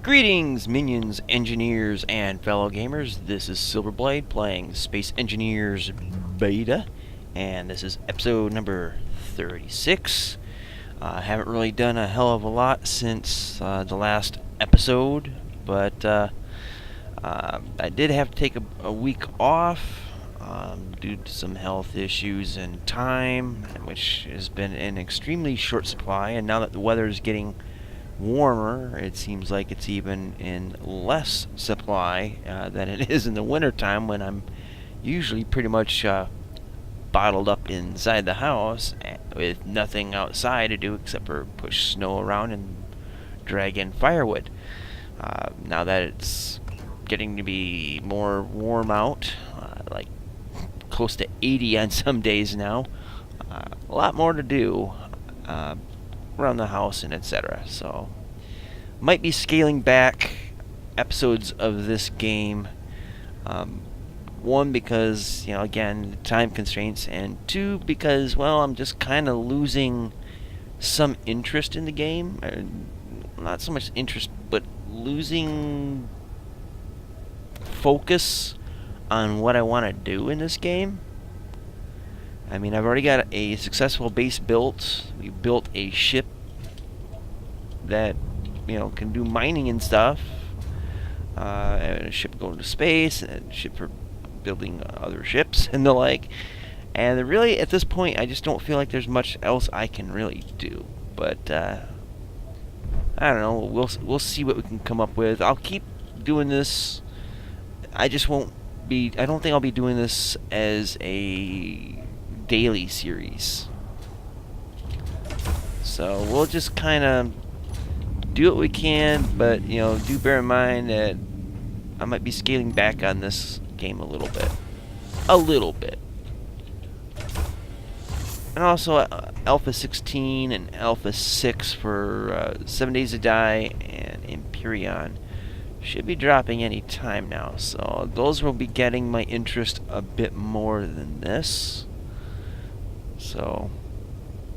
Greetings, minions, engineers, and fellow gamers. This is Silverblade playing Space Engineers Beta, and this is episode number 36. I haven't really done a hell of a lot since the last episode, but I did have to take a week off due to some health issues and time, which has been in extremely short supply, and now that the weather is getting warmer, it seems like it's even in less supply than it is in the wintertime, when I'm usually pretty much bottled up inside the house with nothing outside to do except for push snow around and drag in firewood. Now that it's getting to be more warm out, like close to 80 on some days now, a lot more to do around the house and etc. So might be scaling back episodes of this game. One, because, you know, again, time constraints, and two, because, well, I'm just kind of losing some interest in the game. Not so much interest, but losing focus on what I want to do in this game. I mean, I've already got a successful base built. We built a ship that, you know, can do mining and stuff. And a ship going to space, and a ship for building other ships and the like. And really, at this point, I just don't feel like there's much else I can really do. But I don't know. We'll see what we can come up with. I'll keep doing this. I just won't be. I don't think I'll be doing this as a daily series. So we'll just kind of do what we can, but, you know, do bear in mind that I might be scaling back on this game a little bit. And also Alpha 16 and Alpha 6 for 7 Days to Die and Empyrean should be dropping any time now, so those will be getting my interest a bit more than this. So,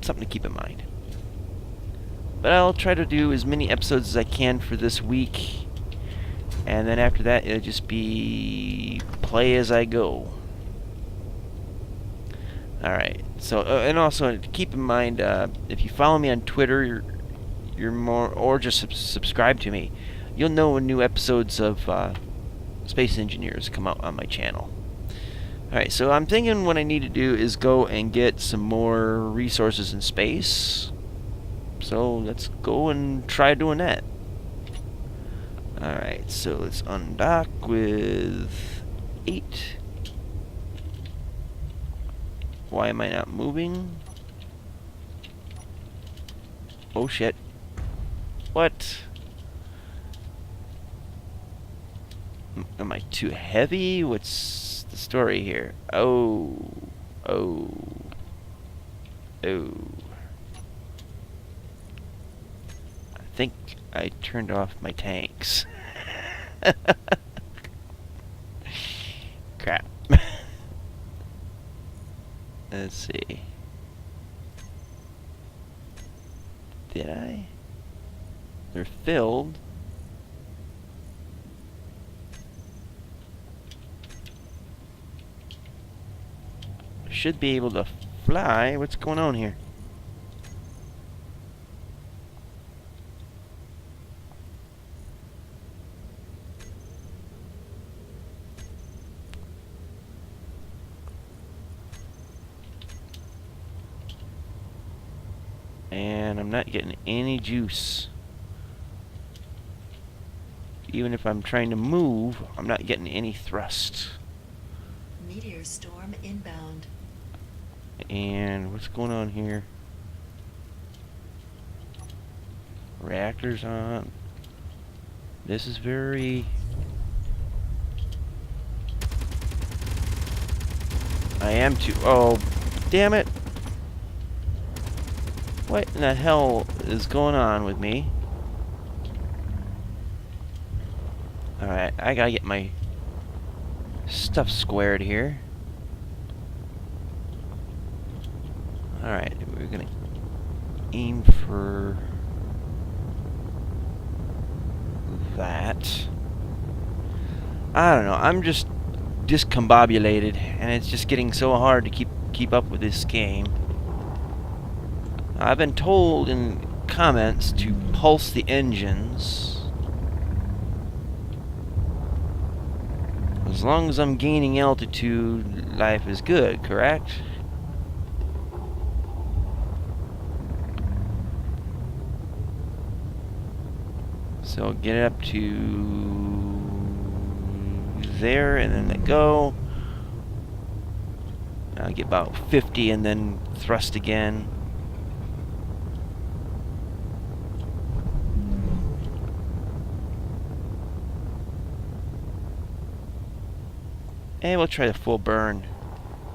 something to keep in mind. But I'll try to do as many episodes as I can for this week, and then after that it'll just be play as I go. Alright, so, and also keep in mind, if you follow me on Twitter, you're more, or just subscribe to me, you'll know when new episodes of Space Engineers come out on my channel. Alright, so I'm thinking what I need to do is go and get some more resources in space. So let's go and try doing that. Alright, so let's undock with 8. Why am I not moving? Oh shit. What? Am I too heavy? What's the story here? Oh. I think I turned off my tanks. Crap. Let's see. Did I? They're filled. Should be able to fly. What's going on here? And I'm not getting any juice. Even if I'm trying to move, I'm not getting any thrust. Meteor storm inbound. And what's going on here? Reactors on. This is very... I am too... Oh, damn it! What in the hell is going on with me? Alright, I gotta get my stuff squared here. Alright, we're gonna aim for that. I don't know. I'm just discombobulated, and it's just getting so hard to keep up with this game. I've been told in comments to pulse the engines. As long as I'm gaining altitude, life is good, correct? So get it up to there and then let go. I'll get about 50 and then thrust again. And we'll try the full burn,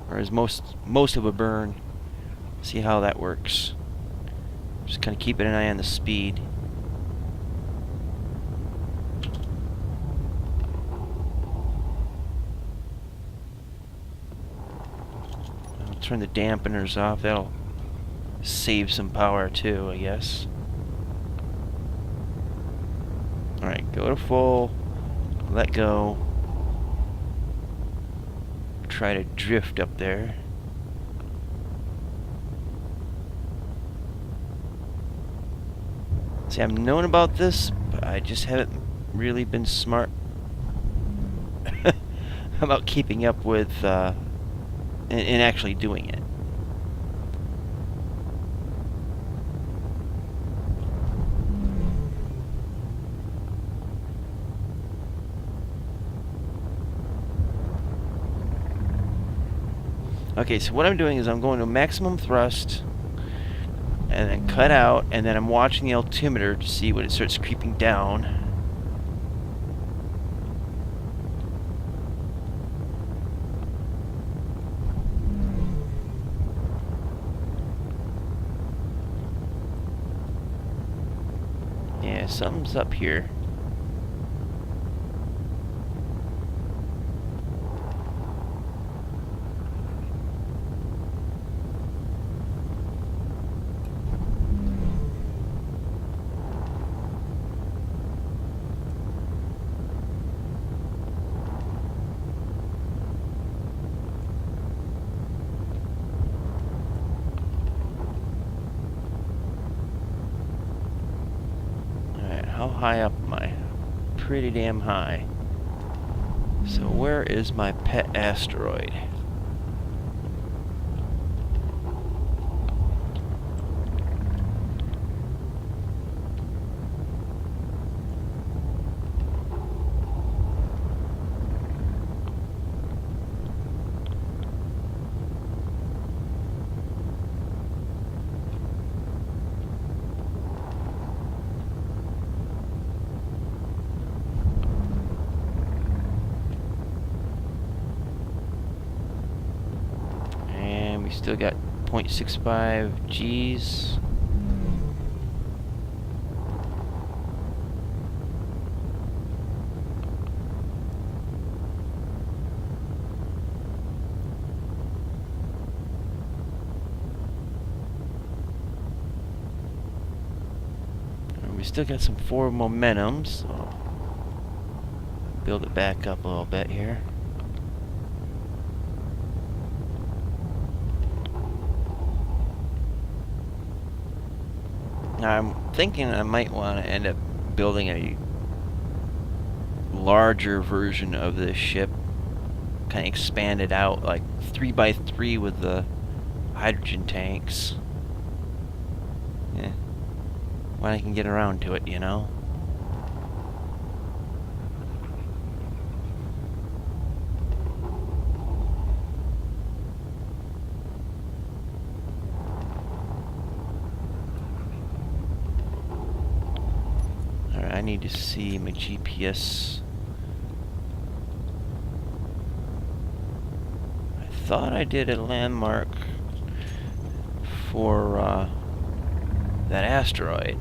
or as most of a burn. See how that works. Just kind of keeping an eye on the speed. I'll turn the dampeners off. That'll save some power too, I guess. Alright, go to full. Let go. Try to drift up there. See, I've known about this, but I just haven't really been smart about keeping up with and actually doing it. Okay, so what I'm doing is I'm going to maximum thrust and then cut out, and then I'm watching the altimeter to see when it starts creeping down. Yeah, something's up here. How high up am I? Pretty damn high. So where is my pet asteroid? We still got 0.65 Gs. And we still got some forward momentum, so build it back up a little bit here. Now I'm thinking I might want to end up building a larger version of this ship, kind of expand it out, like 3x3 with the hydrogen tanks. Yeah, when I can get around to it, you know. I need to see my GPS. I thought I did a landmark for that asteroid.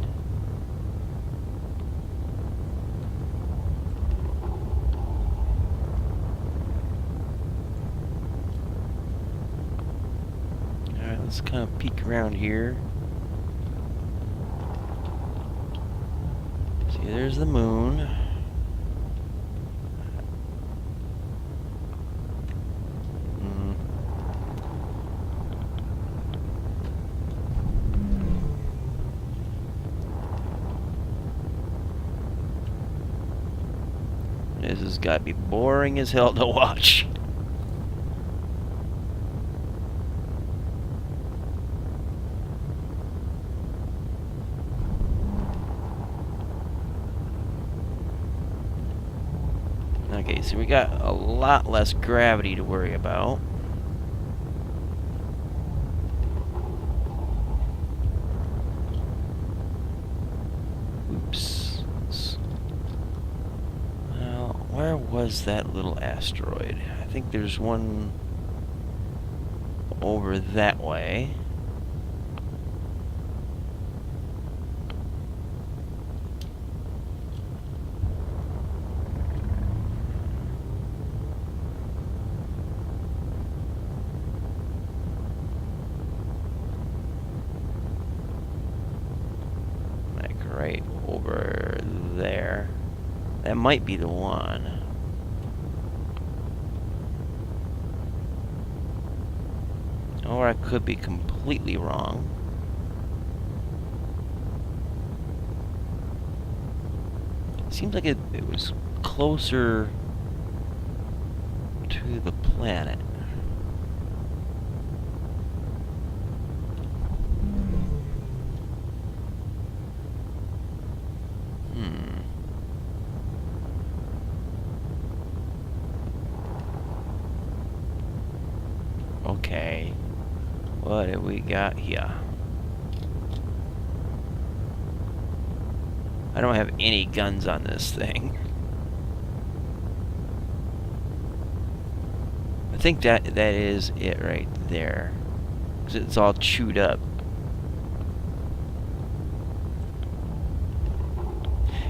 Alright, let's kind of peek around here. There's the moon. This has got to be boring as hell to watch. Okay, so we got a lot less gravity to worry about. Oops. Well, where was that little asteroid? I think there's one over that way. Right over there. That might be the one. Or I could be completely wrong. Seems like it was closer to the planet. Okay, what have we got here? I don't have any guns on this thing. I think that is it right there, 'cause it's all chewed up.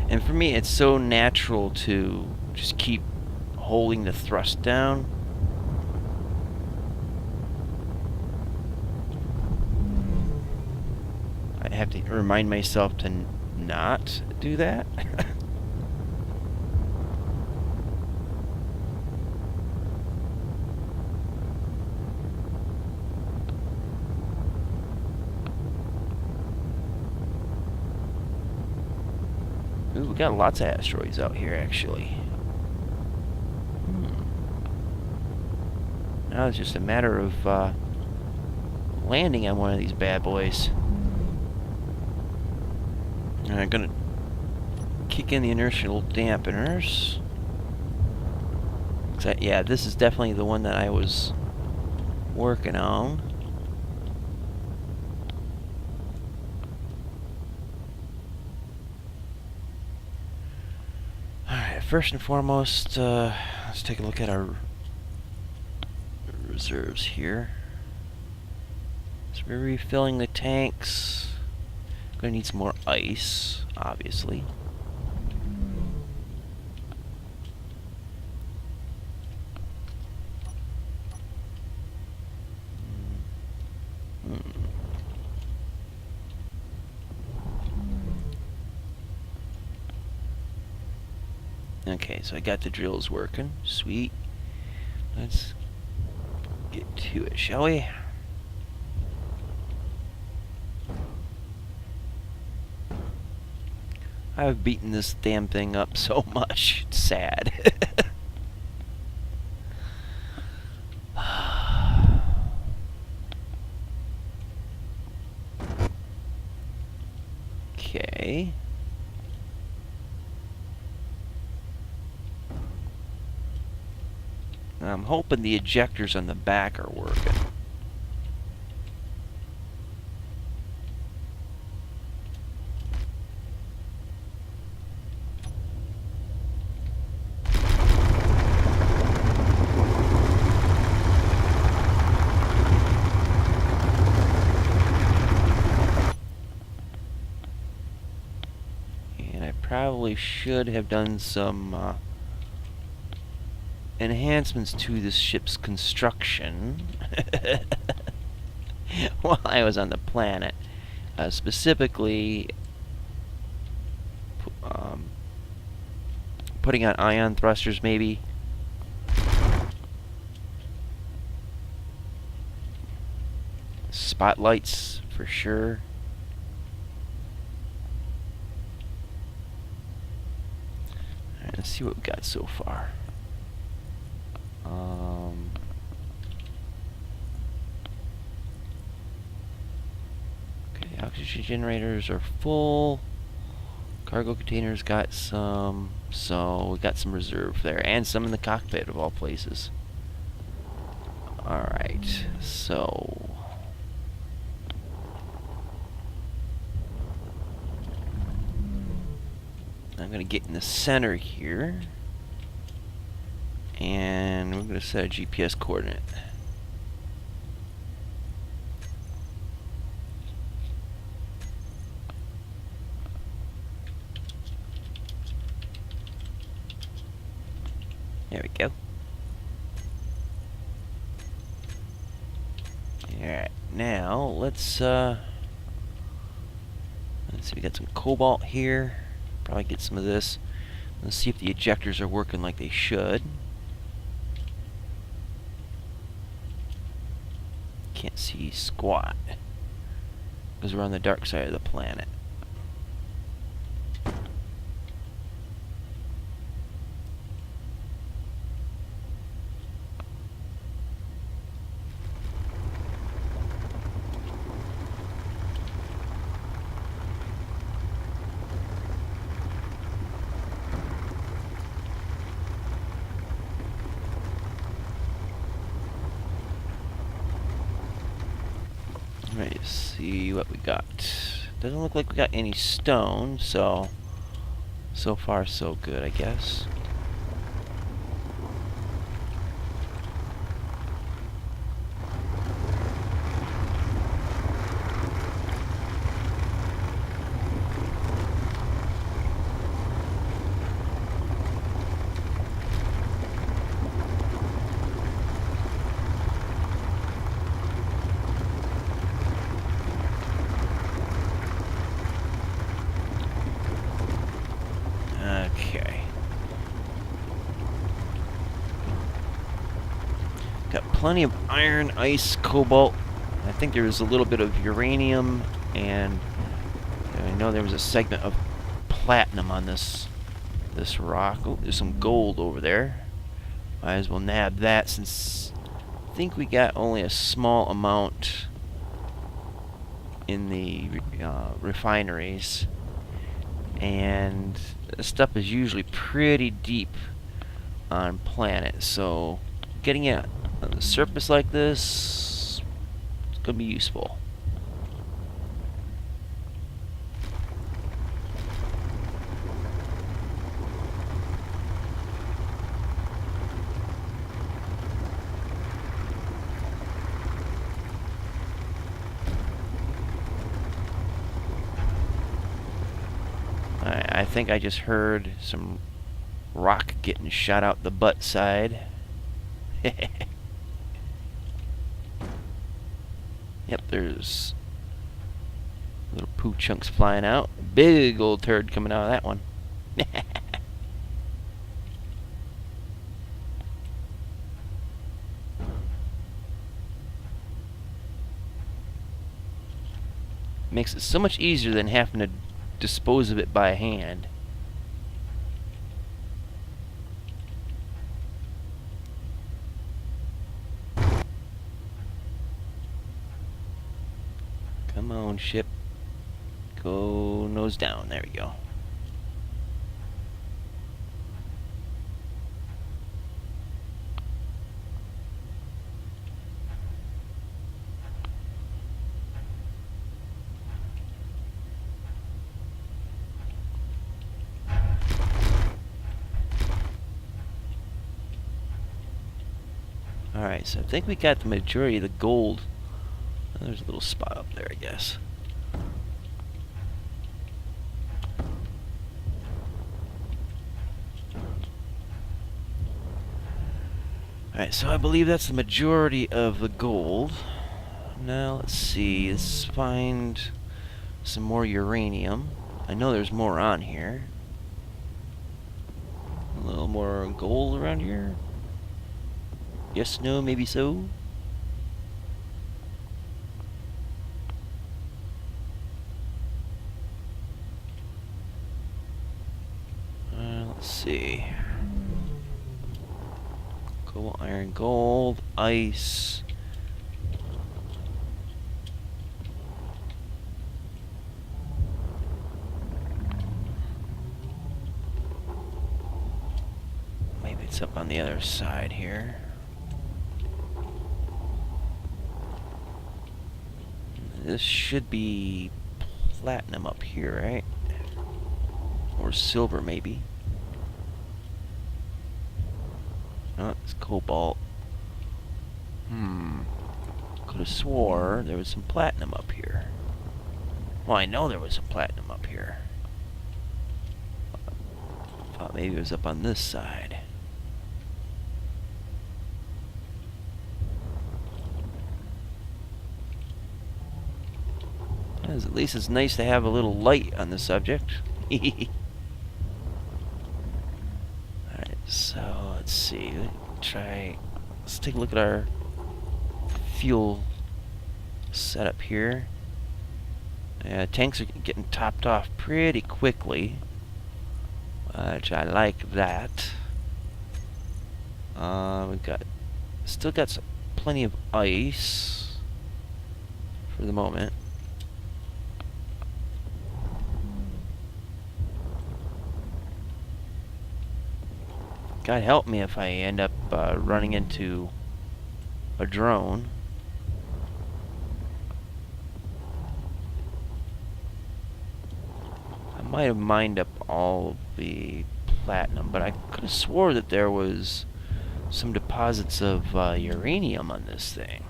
And for me, it's so natural to just keep holding the thrust down. I have to remind myself to not do that. Ooh, we got lots of asteroids out here, actually. Now it's just a matter of landing on one of these bad boys. And I'm gonna kick in the inertial dampeners. Yeah, this is definitely the one that I was working on. Alright, first and foremost, let's take a look at our reserves here. So we're refilling the tanks. Gonna need some more ice, obviously. Okay, so I got the drills working. Sweet. Let's get to it, shall we? I've beaten this damn thing up so much. It's sad. Okay. I'm hoping the ejectors on the back are working. And I probably should have done some enhancements to this ship's construction while I was on the planet. Specifically, putting on ion thrusters, maybe. Spotlights, for sure. Alright, Let's see what we got so far. Okay, oxygen generators are full. Cargo containers got some, so we got some reserve there, and some in the cockpit of all places. Alright, so I'm going to get in the center here, and we're going to set a GPS coordinate. There we go. Alright, now let's see, we got some cobalt here. Probably get some of this. Let's see if the ejectors are working like they should. Can't see squat because we're on the dark side of the planet. Alright, let's see what we got. Doesn't look like we got any stone, so far so good, I guess. Okay. Got plenty of iron, ice, cobalt. I think there was a little bit of uranium, and I know there was a segment of platinum on this rock. Oh, there's some gold over there. Might as well nab that, since I think we got only a small amount in the refineries. And this stuff is usually pretty deep on planets, so getting it on the surface like this is going to be useful. I think I just heard some rock getting shot out the butt side. Yep, there's little poo chunks flying out. Big old turd coming out of that one. Makes it so much easier than having to dispose of it by hand. Come on, ship. Go nose down. There we go. Alright, so I think we got the majority of the gold. Oh, there's a little spot up there, I guess. Alright, so I believe that's the majority of the gold. Now, let's see. Let's find some more uranium. I know there's more on here. A little more gold around here. Yes, no, maybe so. Let's see. coal, iron, gold, ice. Maybe it's up on the other side here. This should be platinum up here, right? Or silver, maybe. Oh, it's cobalt. Could have swore there was some platinum up here. Well, I know there was some platinum up here. Thought maybe it was up on this side. At least it's nice to have a little light on the subject. Alright, so let's see. Let's take a look at our fuel setup here. Tanks are getting topped off pretty quickly, which I like that. We've still got plenty of ice for the moment. God help me if I end up running into a drone. I might have mined up all of the platinum, but I could have swore that there was some deposits of uranium on this thing.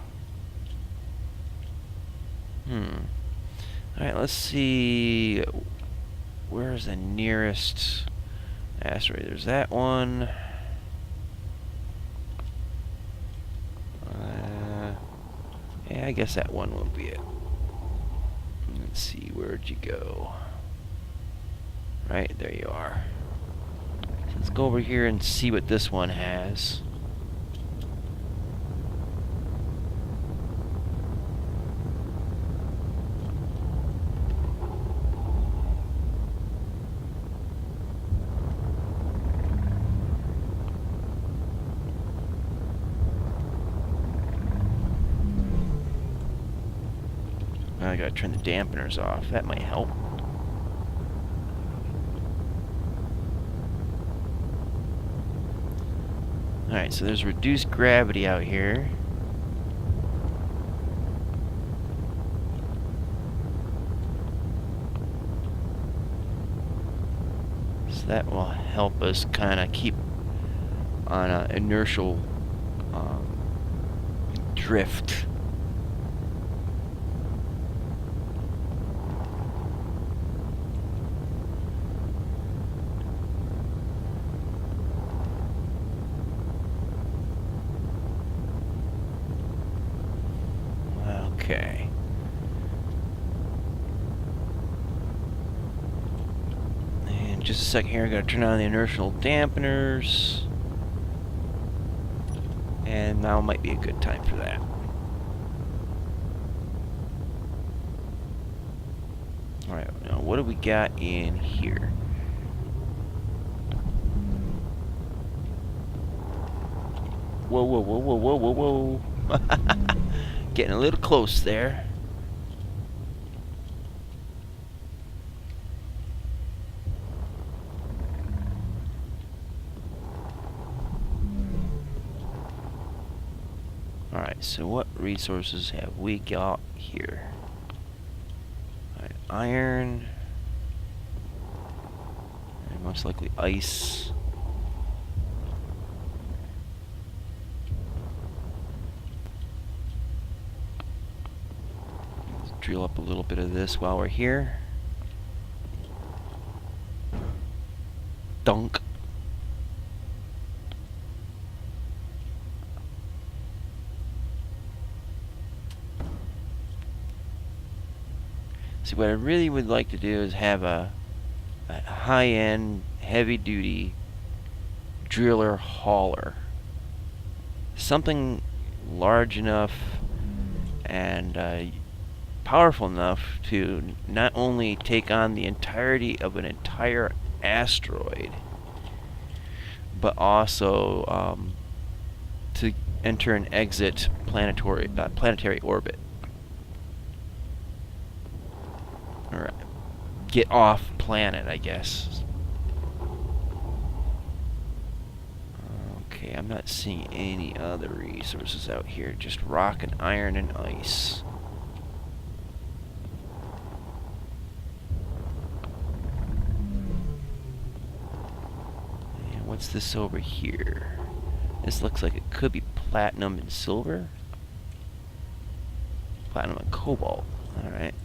Alright, let's see. Where's the nearest asteroid? There's that one. Yeah, I guess that one will be it. Let's see, where'd you go? Right, there you are. So let's go over here and see what this one has. I gotta turn the dampeners off. That might help. Alright, so there's reduced gravity out here. So that will help us kind of keep on an inertial drift. Okay. And just a second here, I gotta turn on the inertial dampeners. And now might be a good time for that. Alright, now what do we got in here? Whoa, whoa, whoa, whoa, whoa, whoa, whoa. Getting a little close there. Alright, so what resources have we got here? Alright, iron. And most likely ice. Drill up a little bit of this while we're here. Dunk. See, what I really would like to do is have a high-end, heavy-duty driller hauler. Something large enough and powerful enough to not only take on the entirety of an entire asteroid, but also to enter and exit planetary orbit. Or get off planet, I guess. Okay, I'm not seeing any other resources out here. Just rock and iron and ice. And what's this over here? This looks like it could be platinum and silver. Platinum and cobalt. Alright.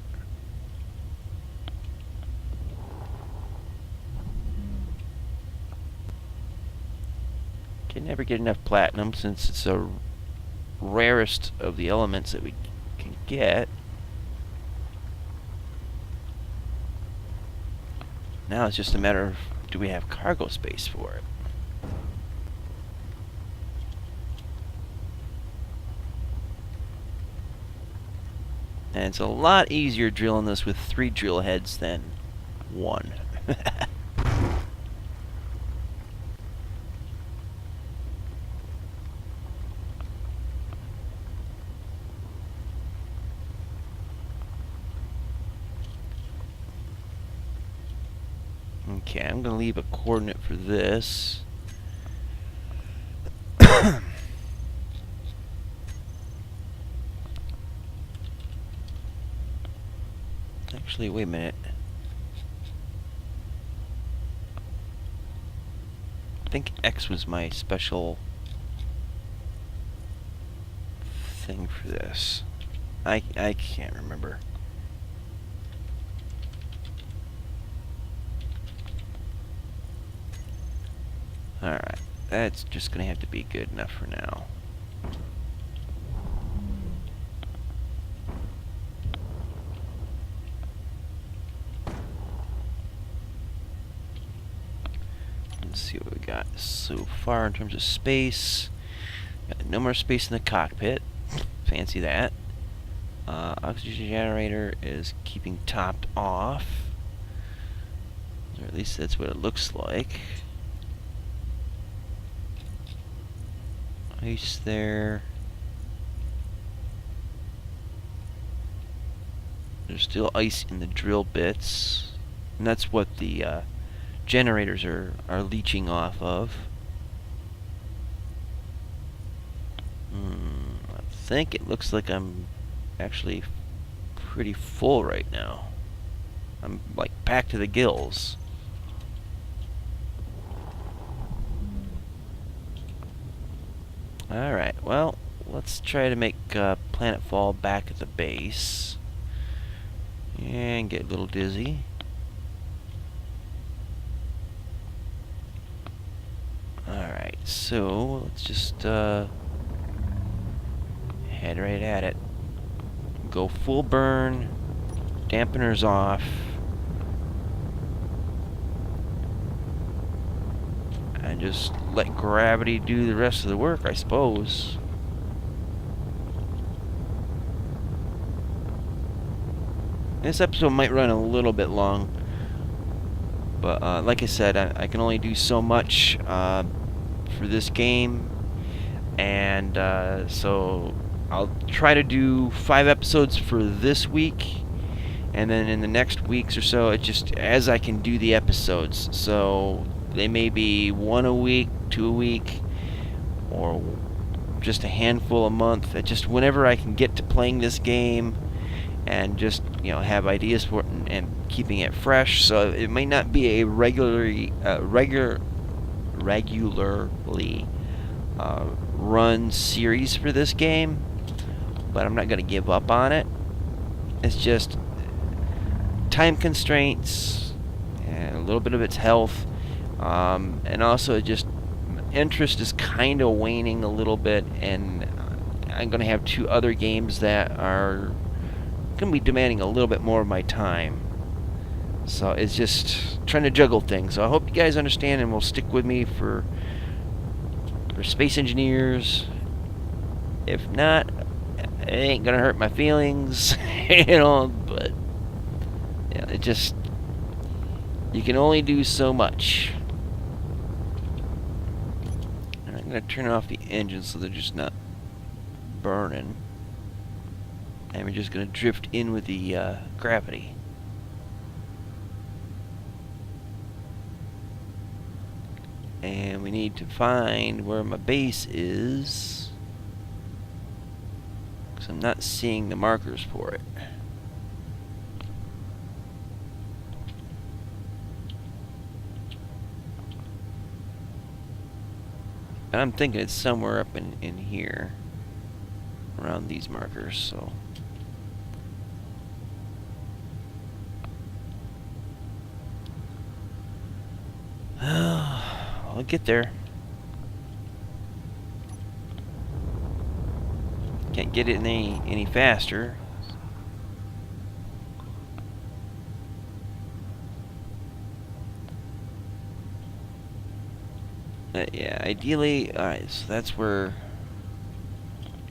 Can never get enough platinum since it's the rarest of the elements that we can get. Now it's just a matter of, do we have cargo space for it? And it's a lot easier drilling this with 3 drill heads than 1. Okay, I'm going to leave a coordinate for this. Actually, wait a minute. I think X was my special thing for this. I can't remember. Alright, that's just gonna have to be good enough for now. Let's see what we got so far in terms of space. Got no more space in the cockpit. Fancy that. Oxygen generator is keeping topped off. Or at least that's what it looks like. Ice there. There's still ice in the drill bits. And that's what the generators are leaching off of. I think it looks like I'm actually pretty full right now. I'm like packed to the gills. Alright, well, let's try to make planetfall back at the base. And get a little dizzy. Alright, so let's just head right at it. Go full burn, dampeners off. And just let gravity do the rest of the work, I suppose. This episode might run a little bit long, but like I said, I can only do so much for this game, and so I'll try to do 5 episodes for this week, and then in the next weeks or so, it's just as I can do the episodes. So they may be 1 a week, 2 a week, or just a handful a month. It's just whenever I can get to playing this game and just, you know, have ideas for it and keeping it fresh. So it may not be a regularly run series for this game, but I'm not going to give up on it. It's just time constraints and a little bit of its health. And also just interest is kind of waning a little bit, and I'm going to have 2 other games that are going to be demanding a little bit more of my time. So it's just trying to juggle things. So I hope you guys understand and will stick with me for Space Engineers. If not, it ain't going to hurt my feelings, you know, but yeah, it just, you can only do so much. gonna turn off the engine so they're just not burning. And we're just gonna drift in with the gravity. And we need to find where my base is, because I'm not seeing the markers for it. And I'm thinking it's somewhere up in here, around these markers, so. I'll get there. Can't get it any faster. Yeah, ideally, alright, so that's where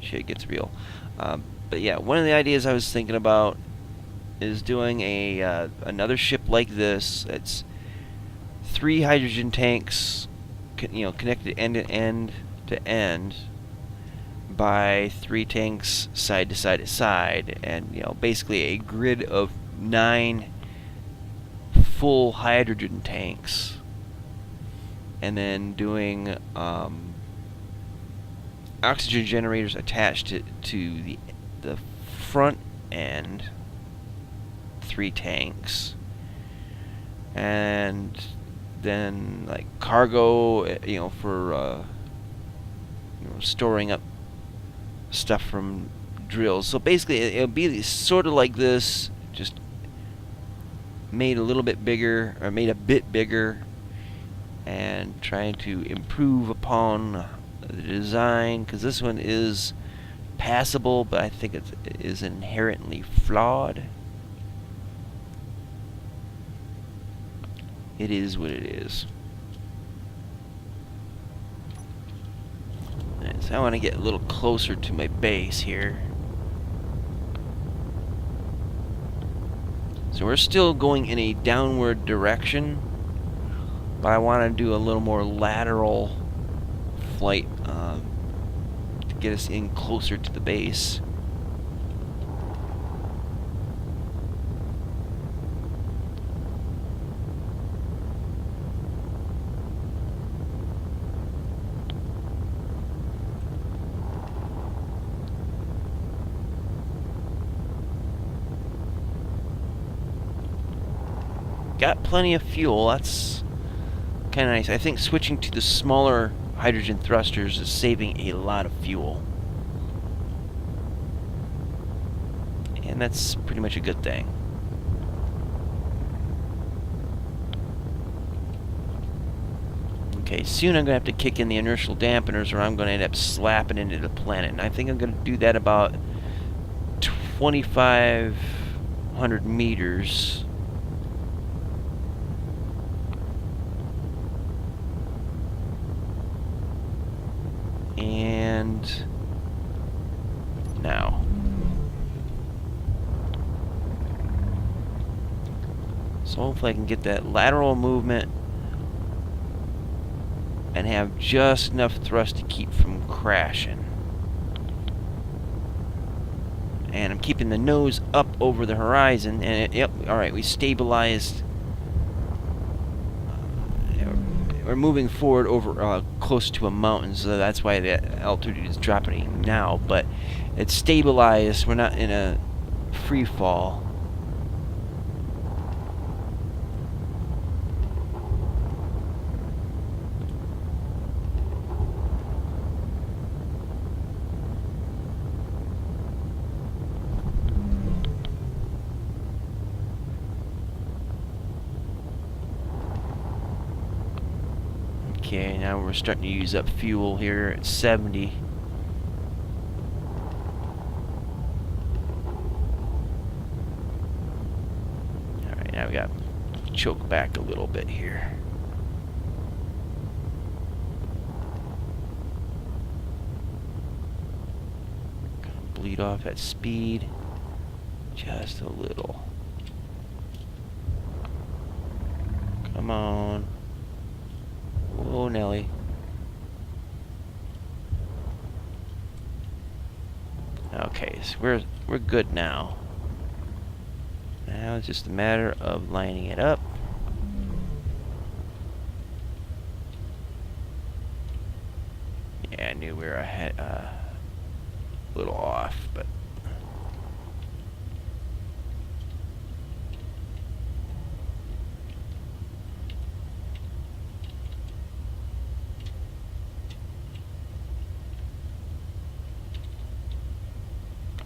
shit gets real. But yeah, one of the ideas I was thinking about is doing another ship like this. It's 3 hydrogen tanks, connected end to end by 3 tanks side to side to side, and basically a grid of 9 full hydrogen tanks. And then doing oxygen generators attached to the front end 3 tanks, and then like cargo, for storing up stuff from drills. So basically, it'll be sort of like this, just made a little bit bigger, or made a bit bigger, and trying to improve upon the design, because this one is passable, but I think it is inherently flawed. It is what it is. Right, so I want to get a little closer to my base here. So we're still going in a downward direction, but I want to do a little more lateral flight to get us in closer to the base. Got plenty of fuel, that's kind of nice. I think switching to the smaller hydrogen thrusters is saving a lot of fuel. And that's pretty much a good thing. Okay, soon I'm going to have to kick in the inertial dampeners, or I'm going to end up slapping into the planet. And I think I'm going to do that about 2,500 meters. And now. So hopefully I can get that lateral movement and have just enough thrust to keep from crashing. And I'm keeping the nose up over the horizon, and yep, alright, we stabilized. We're moving forward over close to a mountain, so that's why the altitude is dropping now, but it's stabilized. We're not in a free fall. Okay, now we're starting to use up fuel here at 70. Alright, now we got to choke back a little bit here. Gonna bleed off at speed just a little. Come on. Oh, Nelly. Okay, so we're good now. Now it's just a matter of lining it up. Yeah, I knew we were ahead, a little off, but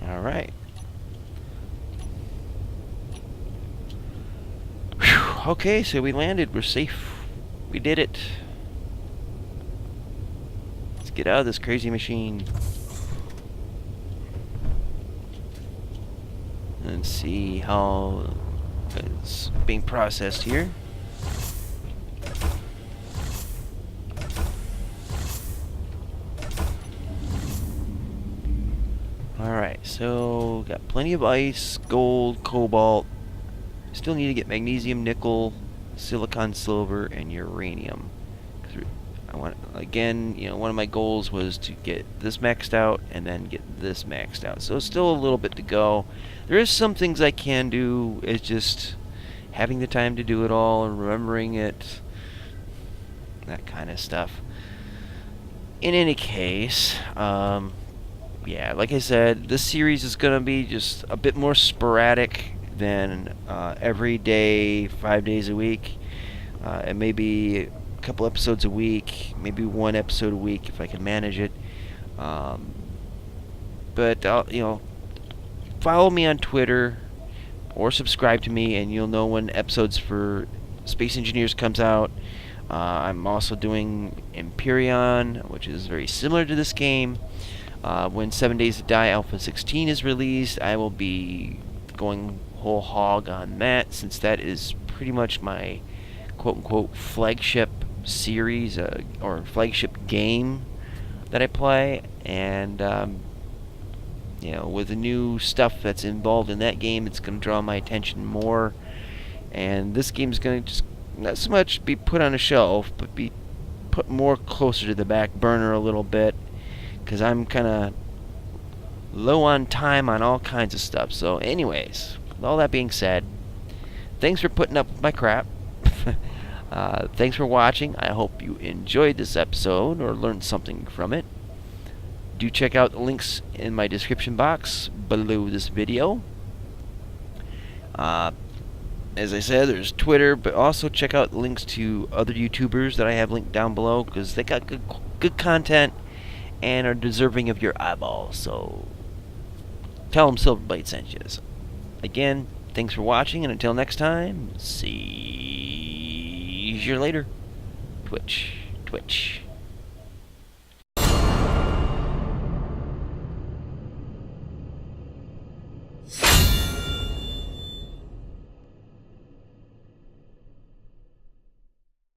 all right. Whew. Okay, so we landed. We're safe. We did it. Let's get out of this crazy machine. And see how it's being processed here. Alright, so got plenty of ice, gold, cobalt. Still need to get magnesium, nickel, silicon, silver, and uranium. I want, again, you know, one of my goals was to get this maxed out and then get this maxed out. So still a little bit to go. There is some things I can do. It's just having the time to do it all and remembering it, that kind of stuff. In any case, yeah, like I said, this series is going to be just a bit more sporadic than every day, 5 days a week. It may be a couple episodes a week, maybe one episode a week if I can manage it. But you know, follow me on Twitter or subscribe to me, and you'll know when episodes for Space Engineers comes out. I'm also doing Empyrean, which is very similar to this game. When 7 Days to Die Alpha 16 is released, I will be going whole hog on that, since that is pretty much my quote-unquote flagship series or flagship game that I play. And you know, with the new stuff that's involved in that game, it's going to draw my attention more. And this game's going to just not so much be put on a shelf, but be put more closer to the back burner a little bit, because I'm kind of low on time on all kinds of stuff. So anyways, with all that being said, thanks for putting up with my crap. Thanks for watching. I hope you enjoyed this episode or learned something from it. Do check out the links in my description box below this video. As I said, there's Twitter, but also check out the links to other YouTubers that I have linked down below, because they got good content and are deserving of your eyeballs. So tell them Silverblade sent you. Again, thanks for watching, and until next time, see you later. Twitch.